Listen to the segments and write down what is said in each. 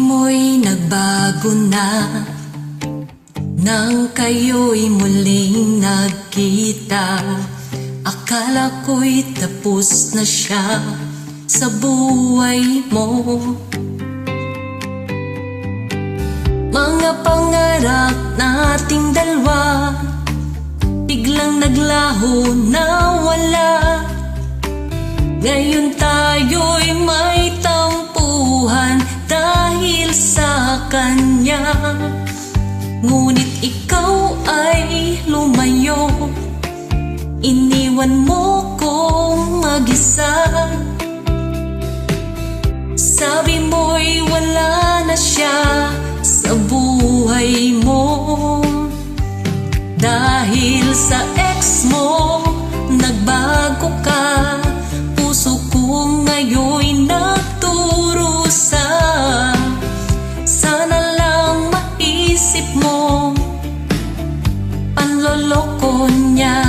mo'y nagbago na nang kayo'y muling nagkita. Akala ko'y tapos na siya sa buhay mo. Mga pangarap nating dalawa biglang naglaho na wala. Ngayon tayo'y may tampuhan dahil sa kanya. Ngunit ikaw ay lumayo, iniwan mo kong mag-isa. Sabi mo'y wala na siya sa buhay mo. Dahil sa ex mo, nagbago ka. Puso ko ngayon'y nagdurusa. Sana lang maisip mo, panloloko niya.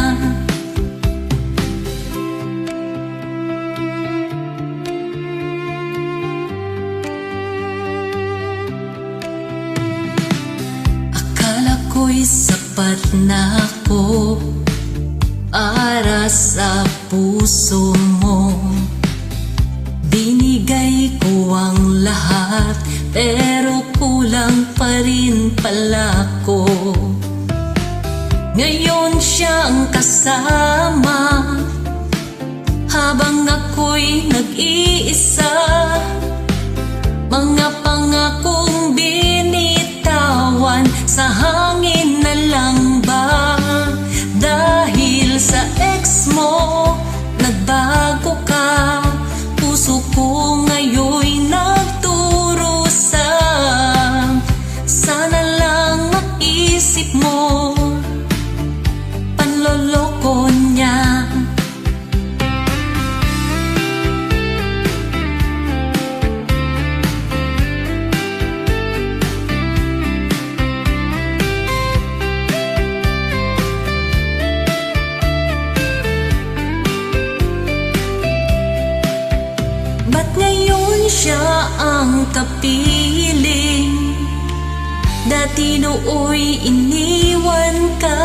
Akala ko'y sapat na ako para sa puso mo. Binigay ko ang lahat, pero kulang pa rin pala ko. Ngayon siya ang kasama, habang ako'y nag-iisa. Mga pangakong binitawan, sa hangin na lang ba? Dahil sa ex mo, nagbago ka. Puso ko ngayon'y nagdurusa. Sana lang maisip mo, panloloko niya. Ba't ngayon siya ang kapiling? Dati nooy iniwan ka.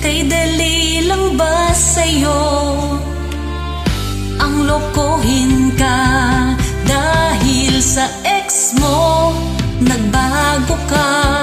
Kay dali lang ba sa'yo ang lokohin ka? Dahil sa ex mo, nagbago ka.